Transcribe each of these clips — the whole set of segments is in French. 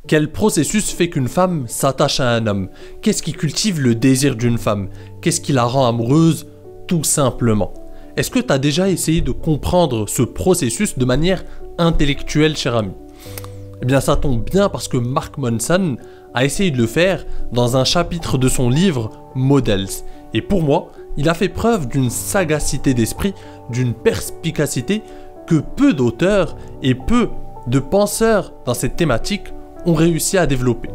Quel processus fait qu'une femme s'attache à un homme? Qu'est-ce qui cultive le désir d'une femme? Qu'est-ce qui la rend amoureuse? Tout simplement. Est-ce que tu as déjà essayé de comprendre ce processus de manière intellectuelle, cher ami? Eh bien ça tombe bien parce que Mark Manson a essayé de le faire dans un chapitre de son livre Models. Et pour moi, il a fait preuve d'une sagacité d'esprit, d'une perspicacité que peu d'auteurs et peu de penseurs dans cette thématique ont réussi à développer.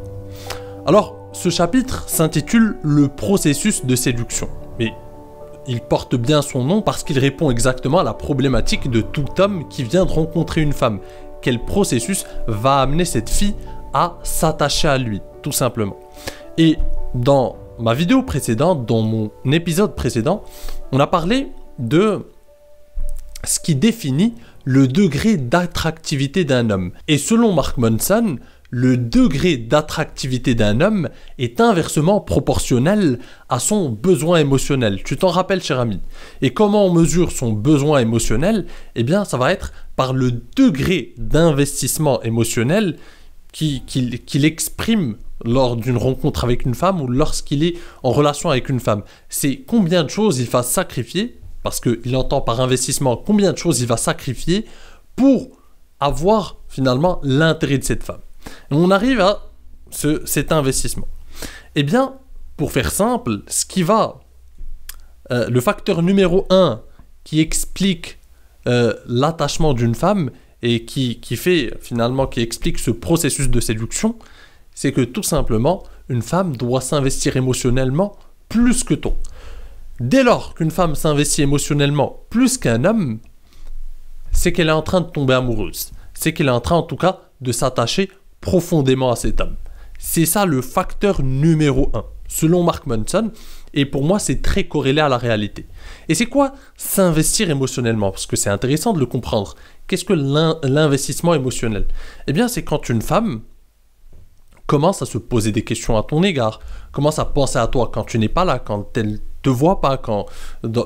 Alors, ce chapitre s'intitule « Le processus de séduction ». Mais il porte bien son nom parce qu'il répond exactement à la problématique de tout homme qui vient de rencontrer une femme. Quel processus va amener cette fille à s'attacher à lui, tout simplement. Et dans ma vidéo précédente, dans mon épisode précédent, on a parlé de ce qui définit le degré d'attractivité d'un homme. Et selon Mark Manson, le degré d'attractivité d'un homme est inversement proportionnel à son besoin émotionnel. Tu t'en rappelles, cher ami. Et comment on mesure son besoin émotionnel? Eh bien, ça va être par le degré d'investissement émotionnel qu'il exprime lors d'une rencontre avec une femme ou lorsqu'il est en relation avec une femme. C'est combien de choses il va sacrifier, parce qu'il entend par investissement combien de choses il va sacrifier pour avoir finalement l'intérêt de cette femme. Et on arrive à cet investissement. Eh bien, pour faire simple, le facteur numéro 1 qui explique l'attachement d'une femme et qui explique ce processus de séduction, c'est que tout simplement, une femme doit s'investir émotionnellement plus que toi. Dès lors qu'une femme s'investit émotionnellement plus qu'un homme, c'est qu'elle est en train de tomber amoureuse. C'est qu'elle est en train, en tout cas, de s'attacher profondément à cet homme. C'est ça le facteur numéro 1, selon Mark Manson, et pour moi, c'est très corrélé à la réalité. Et c'est quoi s'investir émotionnellement? Parce que c'est intéressant de le comprendre. Qu'est-ce que l'investissement émotionnel? Eh bien, c'est quand une femme commence à se poser des questions à ton égard, commence à penser à toi quand tu n'es pas là, quand elle te voit pas,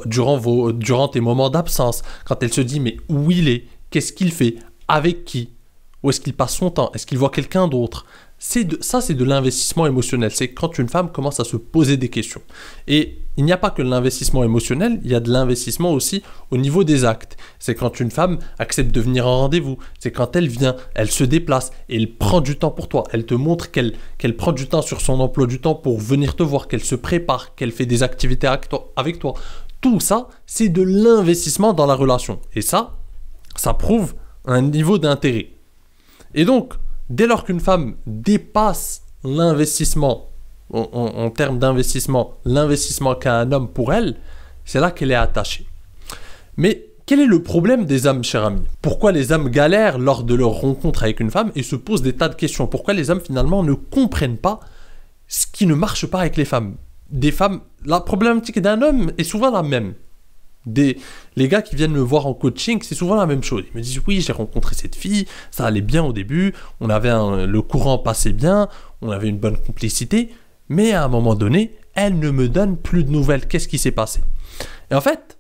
durant tes moments d'absence, quand elle se dit mais où il est, qu'est-ce qu'il fait, avec qui, où est-ce qu'il passe son temps, est-ce qu'il voit quelqu'un d'autre? Ça, c'est de l'investissement émotionnel. C'est quand une femme commence à se poser des questions. Et il n'y a pas que l'investissement émotionnel, il y a de l'investissement aussi au niveau des actes. C'est quand une femme accepte de venir en rendez-vous. C'est quand elle vient, elle se déplace et elle prend du temps pour toi. Elle te montre qu'elle prend du temps sur son emploi du temps pour venir te voir, qu'elle se prépare, qu'elle fait des activités avec toi. Tout ça, c'est de l'investissement dans la relation. Et ça prouve un niveau d'intérêt. Et donc, dès lors qu'une femme dépasse l'investissement, en termes d'investissement, l'investissement qu'a un homme pour elle, c'est là qu'elle est attachée. Mais quel est le problème des hommes, cher ami? Pourquoi les hommes galèrent lors de leur rencontre avec une femme et se posent des tas de questions? Pourquoi les hommes finalement ne comprennent pas ce qui ne marche pas avec les femmes? La problématique d'un homme est souvent la même. Les gars qui viennent me voir en coaching, c'est souvent la même chose. Ils me disent oui, j'ai rencontré cette fille, ça allait bien au début, le courant passait bien, on avait une bonne complicité, mais à un moment donné, elle ne me donne plus de nouvelles. Qu'est-ce qui s'est passé? Et en fait,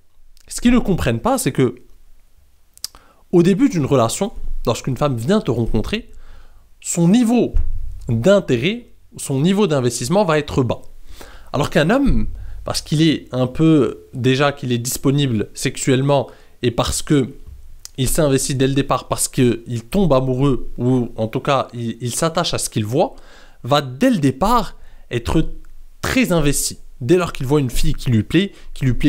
ce qu'ils ne comprennent pas, c'est que au début d'une relation, lorsqu'une femme vient te rencontrer, son niveau d'intérêt, son niveau d'investissement va être bas. Alors qu'un homme, parce qu'il est qu'il est disponible sexuellement et parce que il s'investit dès le départ, parce qu'il tombe amoureux ou en tout cas il s'attache à ce qu'il voit, va dès le départ être très investi. Dès lors qu'il voit une fille qui lui plaît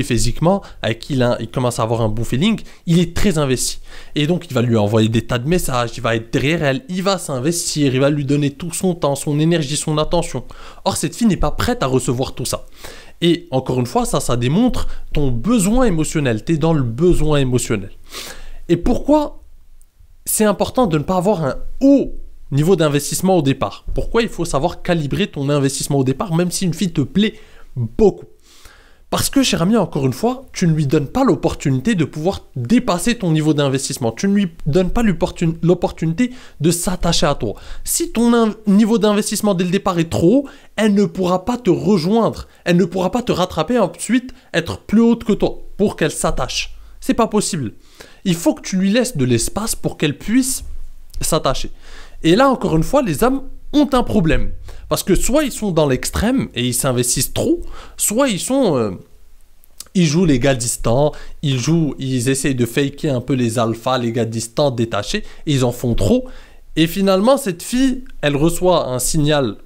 physiquement, avec qui il commence à avoir un bon feeling, il est très investi. Et donc il va lui envoyer des tas de messages, il va être derrière elle, il va s'investir, il va lui donner tout son temps, son énergie, son attention. Or cette fille n'est pas prête à recevoir tout ça. Et encore une fois, ça démontre ton besoin émotionnel. Tu es dans le besoin émotionnel. Et pourquoi c'est important de ne pas avoir un haut niveau d'investissement au départ? Pourquoi il faut savoir calibrer ton investissement au départ, même si une fille te plaît beaucoup? Parce que, cher ami, encore une fois, tu ne lui donnes pas l'opportunité de pouvoir dépasser ton niveau d'investissement. Tu ne lui donnes pas l'opportunité de s'attacher à toi. Si ton niveau d'investissement dès le départ est trop haut, elle ne pourra pas te rejoindre. Elle ne pourra pas te rattraper et ensuite être plus haute que toi pour qu'elle s'attache. C'est pas possible. Il faut que tu lui laisses de l'espace pour qu'elle puisse s'attacher. Et là, encore une fois, les hommes ont un problème. Parce que soit ils sont dans l'extrême et ils s'investissent trop, soit ils jouent les gars distants, ils essayent de faker un peu les alphas, les gars distants, détachés, et ils en font trop. Et finalement, cette fille, elle reçoit un signal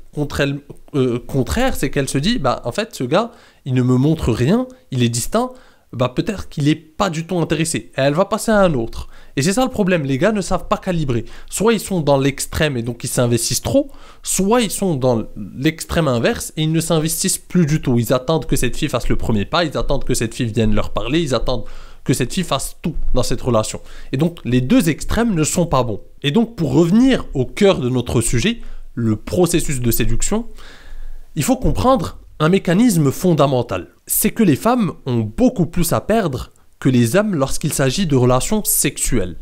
contraire, c'est qu'elle se dit, bah en fait, ce gars, il ne me montre rien, il est distant, bah peut-être qu'il n'est pas du tout intéressé. Et elle va passer à un autre. Et c'est ça le problème, les gars ne savent pas calibrer. Soit ils sont dans l'extrême et donc ils s'investissent trop, soit ils sont dans l'extrême inverse et ils ne s'investissent plus du tout. Ils attendent que cette fille fasse le premier pas, ils attendent que cette fille vienne leur parler, ils attendent que cette fille fasse tout dans cette relation. Et donc les deux extrêmes ne sont pas bons. Et donc pour revenir au cœur de notre sujet, le processus de séduction, il faut comprendre un mécanisme fondamental. C'est que les femmes ont beaucoup plus à perdre que les hommes lorsqu'il s'agit de relations sexuelles.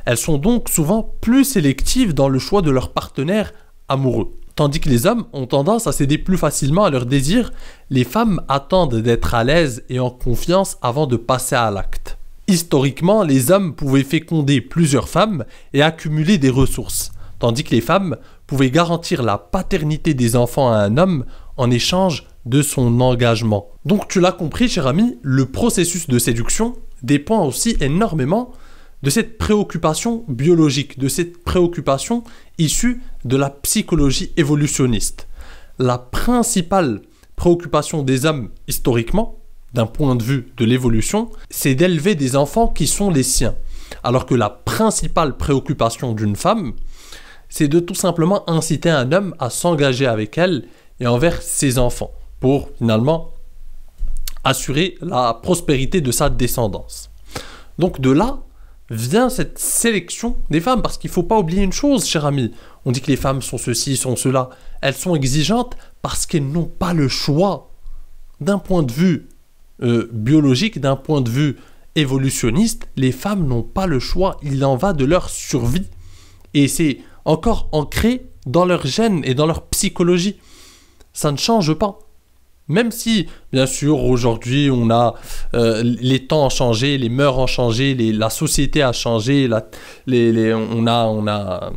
Elles sont donc souvent plus sélectives dans le choix de leur partenaire amoureux. Tandis que les hommes ont tendance à céder plus facilement à leurs désirs, les femmes attendent d'être à l'aise et en confiance avant de passer à l'acte. Historiquement, les hommes pouvaient féconder plusieurs femmes et accumuler des ressources, tandis que les femmes pouvaient garantir la paternité des enfants à un homme en échange de son engagement. Donc tu l'as compris, cher ami, le processus de séduction dépend aussi énormément de cette préoccupation biologique, de cette préoccupation issue de la psychologie évolutionniste. La principale préoccupation des hommes historiquement, d'un point de vue de l'évolution, c'est d'élever des enfants qui sont les siens. Alors que la principale préoccupation d'une femme, c'est de tout simplement inciter un homme à s'engager avec elle et envers ses enfants, pour finalement assurer la prospérité de sa descendance. Donc de là vient cette sélection des femmes, parce qu'il ne faut pas oublier une chose, cher ami. On dit que les femmes sont ceci, sont cela. Elles sont exigeantes parce qu'elles n'ont pas le choix. D'un point de vue biologique, d'un point de vue évolutionniste, les femmes n'ont pas le choix. Il en va de leur survie. Et c'est encore ancré dans leur gène et dans leur psychologie. Ça ne change pas. Même si, bien sûr, aujourd'hui, on a les temps ont changé, les mœurs ont changé, la société a changé, on a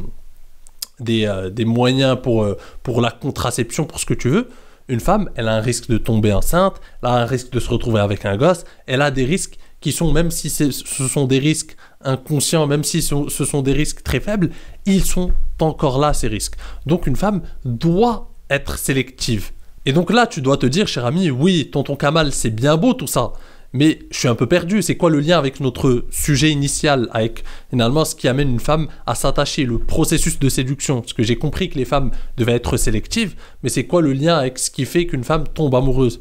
des moyens pour la contraception, pour ce que tu veux. Une femme, elle a un risque de tomber enceinte, elle a un risque de se retrouver avec un gosse, elle a des risques qui sont, même si ce sont des risques inconscients, même si ce sont des risques très faibles, ils sont encore là, ces risques. Donc une femme doit être sélective. Et donc là, tu dois te dire, cher ami, oui, tonton Kamal, c'est bien beau tout ça, mais je suis un peu perdu. C'est quoi le lien avec notre sujet initial, avec finalement ce qui amène une femme à s'attacher, le processus de séduction? Parce que j'ai compris que les femmes devaient être sélectives, mais c'est quoi le lien avec ce qui fait qu'une femme tombe amoureuse?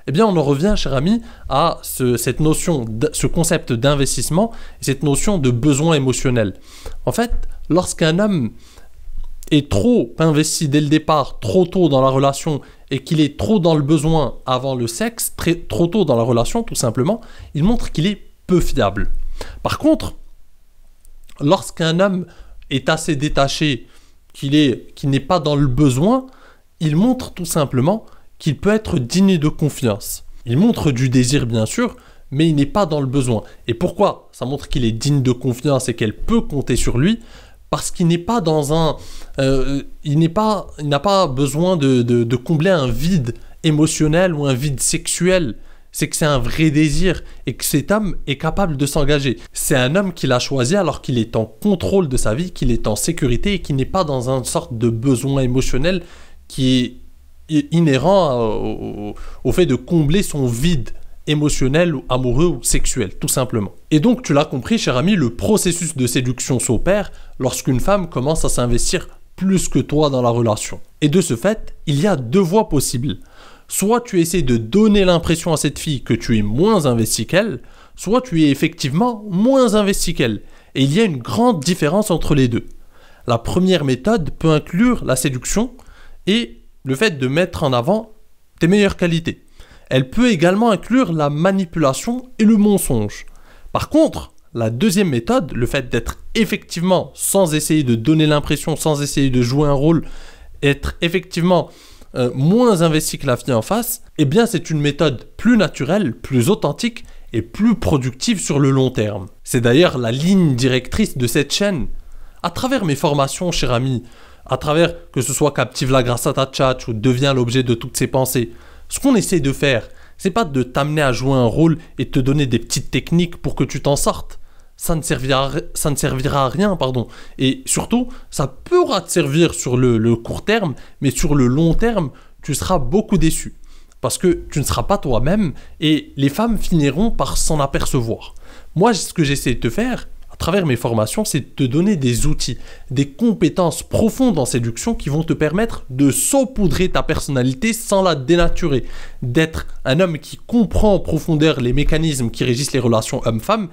Eh bien, on en revient, cher ami, à cette notion, ce concept d'investissement, cette notion de besoin émotionnel. En fait, lorsqu'un homme est trop investi dès le départ, trop tôt dans la relation, et qu'il est trop dans le besoin avant le sexe, trop tôt dans la relation tout simplement, il montre qu'il est peu fiable. Par contre, lorsqu'un homme est assez détaché, qu'il n'est pas dans le besoin, il montre tout simplement qu'il peut être digne de confiance. Il montre du désir bien sûr, mais il n'est pas dans le besoin. Et pourquoi ça montre qu'il est digne de confiance et qu'elle peut compter sur lui? Parce qu'il n'est pas dans il n'a pas besoin de combler un vide émotionnel ou un vide sexuel. C'est que c'est un vrai désir et que cet homme est capable de s'engager. C'est un homme qu'il a choisi alors qu'il est en contrôle de sa vie, qu'il est en sécurité et qu'il n'est pas dans une sorte de besoin émotionnel qui est inhérent au fait de combler son vide émotionnel ou amoureux ou sexuel, tout simplement. Et donc, tu l'as compris, cher ami, le processus de séduction s'opère lorsqu'une femme commence à s'investir plus que toi dans la relation. Et de ce fait, il y a deux voies possibles. Soit tu essaies de donner l'impression à cette fille que tu es moins investi qu'elle, soit tu es effectivement moins investi qu'elle. Et il y a une grande différence entre les deux. La première méthode peut inclure la séduction et le fait de mettre en avant tes meilleures qualités. Elle peut également inclure la manipulation et le mensonge. Par contre, la deuxième méthode, le fait d'être effectivement, sans essayer de donner l'impression, sans essayer de jouer un rôle, être effectivement moins investi que la fille en face, eh bien c'est une méthode plus naturelle, plus authentique et plus productive sur le long terme. C'est d'ailleurs la ligne directrice de cette chaîne. À travers mes formations, cher ami, à travers que ce soit captive-la grâce à ta tchatch ou devient l'objet de toutes ses pensées. Ce qu'on essaie de faire, c'est pas de t'amener à jouer un rôle et te donner des petites techniques pour que tu t'en sortes. Ça ne servira à rien, pardon. Et surtout, ça pourra te servir sur le court terme, mais sur le long terme, tu seras beaucoup déçu. Parce que tu ne seras pas toi-même et les femmes finiront par s'en apercevoir. Moi, ce que j'essaie de te faire, à travers mes formations, c'est de te donner des outils, des compétences profondes en séduction qui vont te permettre de saupoudrer ta personnalité sans la dénaturer. D'être un homme qui comprend en profondeur les mécanismes qui régissent les relations homme-femme,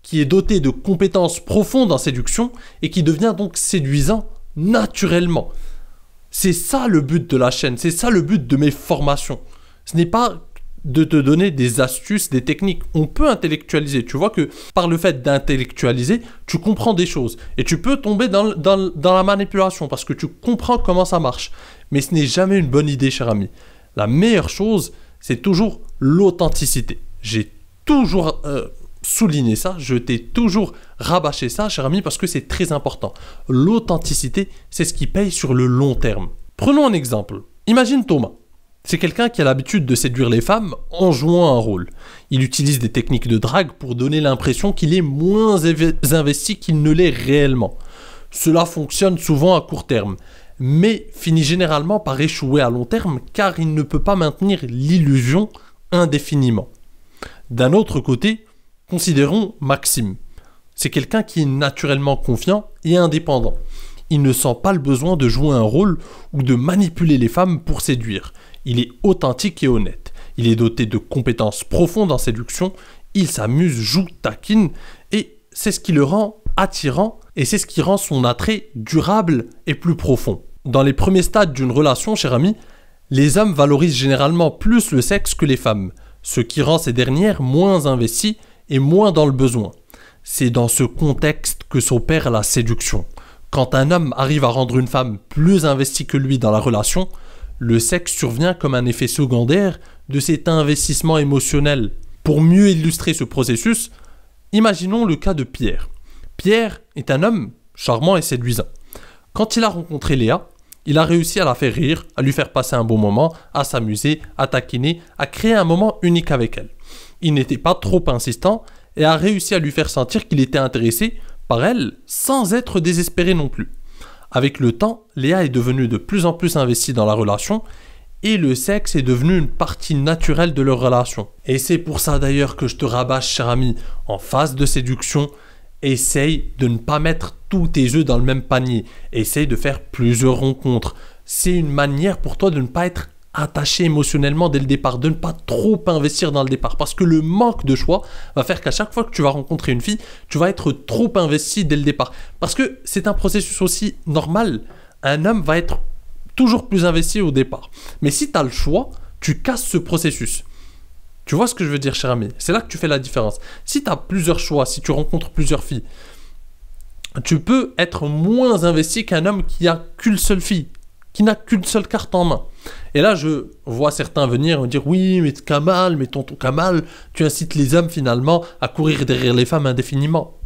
qui est doté de compétences profondes en séduction et qui devient donc séduisant naturellement. C'est ça le but de la chaîne, c'est ça le but de mes formations. Ce n'est pas de te donner des astuces, des techniques. On peut intellectualiser. Tu vois que par le fait d'intellectualiser, tu comprends des choses. Et tu peux tomber dans la manipulation parce que tu comprends comment ça marche. Mais ce n'est jamais une bonne idée, cher ami. La meilleure chose, c'est toujours l'authenticité. J'ai toujours souligné ça. Je t'ai toujours rabâché ça, cher ami, parce que c'est très important. L'authenticité, c'est ce qui paye sur le long terme. Prenons un exemple. Imagine Thomas. C'est quelqu'un qui a l'habitude de séduire les femmes en jouant un rôle. Il utilise des techniques de drague pour donner l'impression qu'il est moins investi qu'il ne l'est réellement. Cela fonctionne souvent à court terme, mais finit généralement par échouer à long terme car il ne peut pas maintenir l'illusion indéfiniment. D'un autre côté, considérons Maxime. C'est quelqu'un qui est naturellement confiant et indépendant. Il ne sent pas le besoin de jouer un rôle ou de manipuler les femmes pour séduire. Il est authentique et honnête. Il est doté de compétences profondes en séduction. Il s'amuse, joue, taquine. Et c'est ce qui le rend attirant et c'est ce qui rend son attrait durable et plus profond. Dans les premiers stades d'une relation, cher ami, les hommes valorisent généralement plus le sexe que les femmes, ce qui rend ces dernières moins investies et moins dans le besoin. C'est dans ce contexte que s'opère la séduction. Quand un homme arrive à rendre une femme plus investie que lui dans la relation, le sexe survient comme un effet secondaire de cet investissement émotionnel. Pour mieux illustrer ce processus, imaginons le cas de Pierre. Pierre est un homme charmant et séduisant. Quand il a rencontré Léa, il a réussi à la faire rire, à lui faire passer un bon moment, à s'amuser, à taquiner, à créer un moment unique avec elle. Il n'était pas trop insistant et a réussi à lui faire sentir qu'il était intéressé par elle sans être désespéré non plus. Avec le temps, Léa est devenue de plus en plus investie dans la relation et le sexe est devenu une partie naturelle de leur relation. Et c'est pour ça d'ailleurs que je te rabâche, cher ami, en phase de séduction, essaye de ne pas mettre tous tes œufs dans le même panier. Essaye de faire plusieurs rencontres. C'est une manière pour toi de ne pas être attaché émotionnellement dès le départ, de ne pas trop investir dans le départ, parce que le manque de choix va faire qu'à chaque fois que tu vas rencontrer une fille, tu vas être trop investi dès le départ, parce que c'est un processus aussi normal. Un homme va être toujours plus investi au départ, mais si tu as le choix, tu casses ce processus. Tu vois ce que je veux dire, cher ami? C'est là que tu fais la différence. Si tu as plusieurs choix, si tu rencontres plusieurs filles, tu peux être moins investi qu'un homme qui a qu'une seule fille, qui n'a qu'une seule carte en main. Et là, je vois certains venir me dire « Oui, mais Kamal, mais tonton Kamal, tu incites les hommes finalement à courir derrière les femmes indéfiniment. »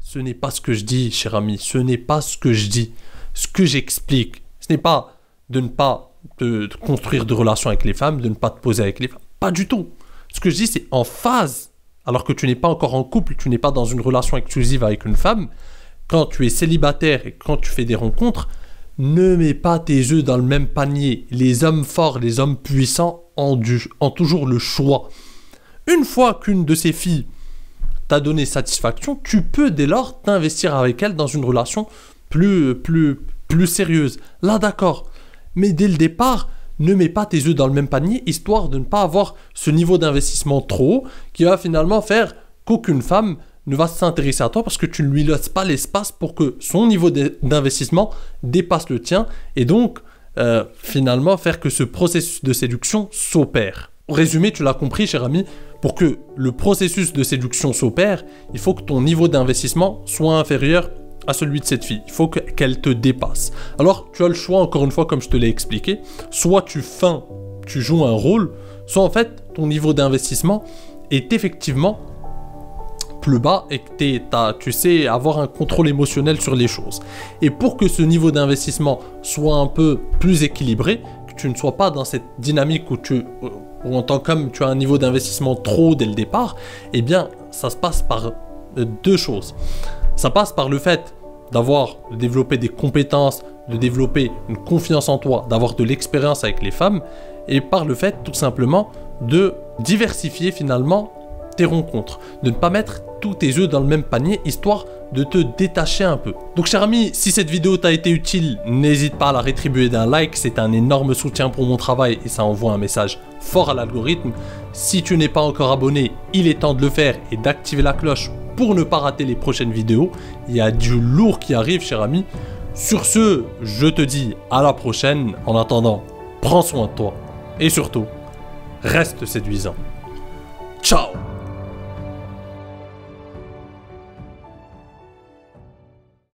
Ce n'est pas ce que je dis, cher ami, ce n'est pas ce que je dis. Ce que j'explique, ce n'est pas de ne pas te construire de relations avec les femmes, de ne pas te poser avec les femmes. Pas du tout. Ce que je dis, c'est en phase, alors que tu n'es pas encore en couple, tu n'es pas dans une relation exclusive avec une femme, quand tu es célibataire et quand tu fais des rencontres, ne mets pas tes œufs dans le même panier. Les hommes forts, les hommes puissants ont toujours le choix. Une fois qu'une de ces filles t'a donné satisfaction, tu peux dès lors t'investir avec elle dans une relation plus sérieuse. Là, d'accord. Mais dès le départ, ne mets pas tes œufs dans le même panier, histoire de ne pas avoir ce niveau d'investissement trop haut qui va finalement faire qu'aucune femme ne va s'intéresser à toi parce que tu ne lui laisses pas l'espace pour que son niveau d'investissement dépasse le tien et donc finalement faire que ce processus de séduction s'opère. En résumé, tu l'as compris, cher ami, pour que le processus de séduction s'opère, il faut que ton niveau d'investissement soit inférieur à celui de cette fille. Il faut qu'elle te dépasse. Alors, tu as le choix, encore une fois, comme je te l'ai expliqué, soit tu joues un rôle, soit en fait, ton niveau d'investissement est effectivement plus bas et que tu sais avoir un contrôle émotionnel sur les choses. Et pour que ce niveau d'investissement soit un peu plus équilibré, que tu ne sois pas dans cette dynamique où en tant qu'homme tu as un niveau d'investissement trop dès le départ, eh bien ça se passe par deux choses. Ça passe par le fait de développer des compétences, de développer une confiance en toi, d'avoir de l'expérience avec les femmes, et par le fait tout simplement de diversifier finalement tes rencontres, de ne pas mettre tous tes œufs dans le même panier, histoire de te détacher un peu. Donc cher ami, si cette vidéo t'a été utile, n'hésite pas à la rétribuer d'un like, c'est un énorme soutien pour mon travail et ça envoie un message fort à l'algorithme. Si tu n'es pas encore abonné, il est temps de le faire et d'activer la cloche pour ne pas rater les prochaines vidéos. Il y a du lourd qui arrive cher ami. Sur ce, je te dis à la prochaine. En attendant, prends soin de toi et surtout, reste séduisant. Ciao!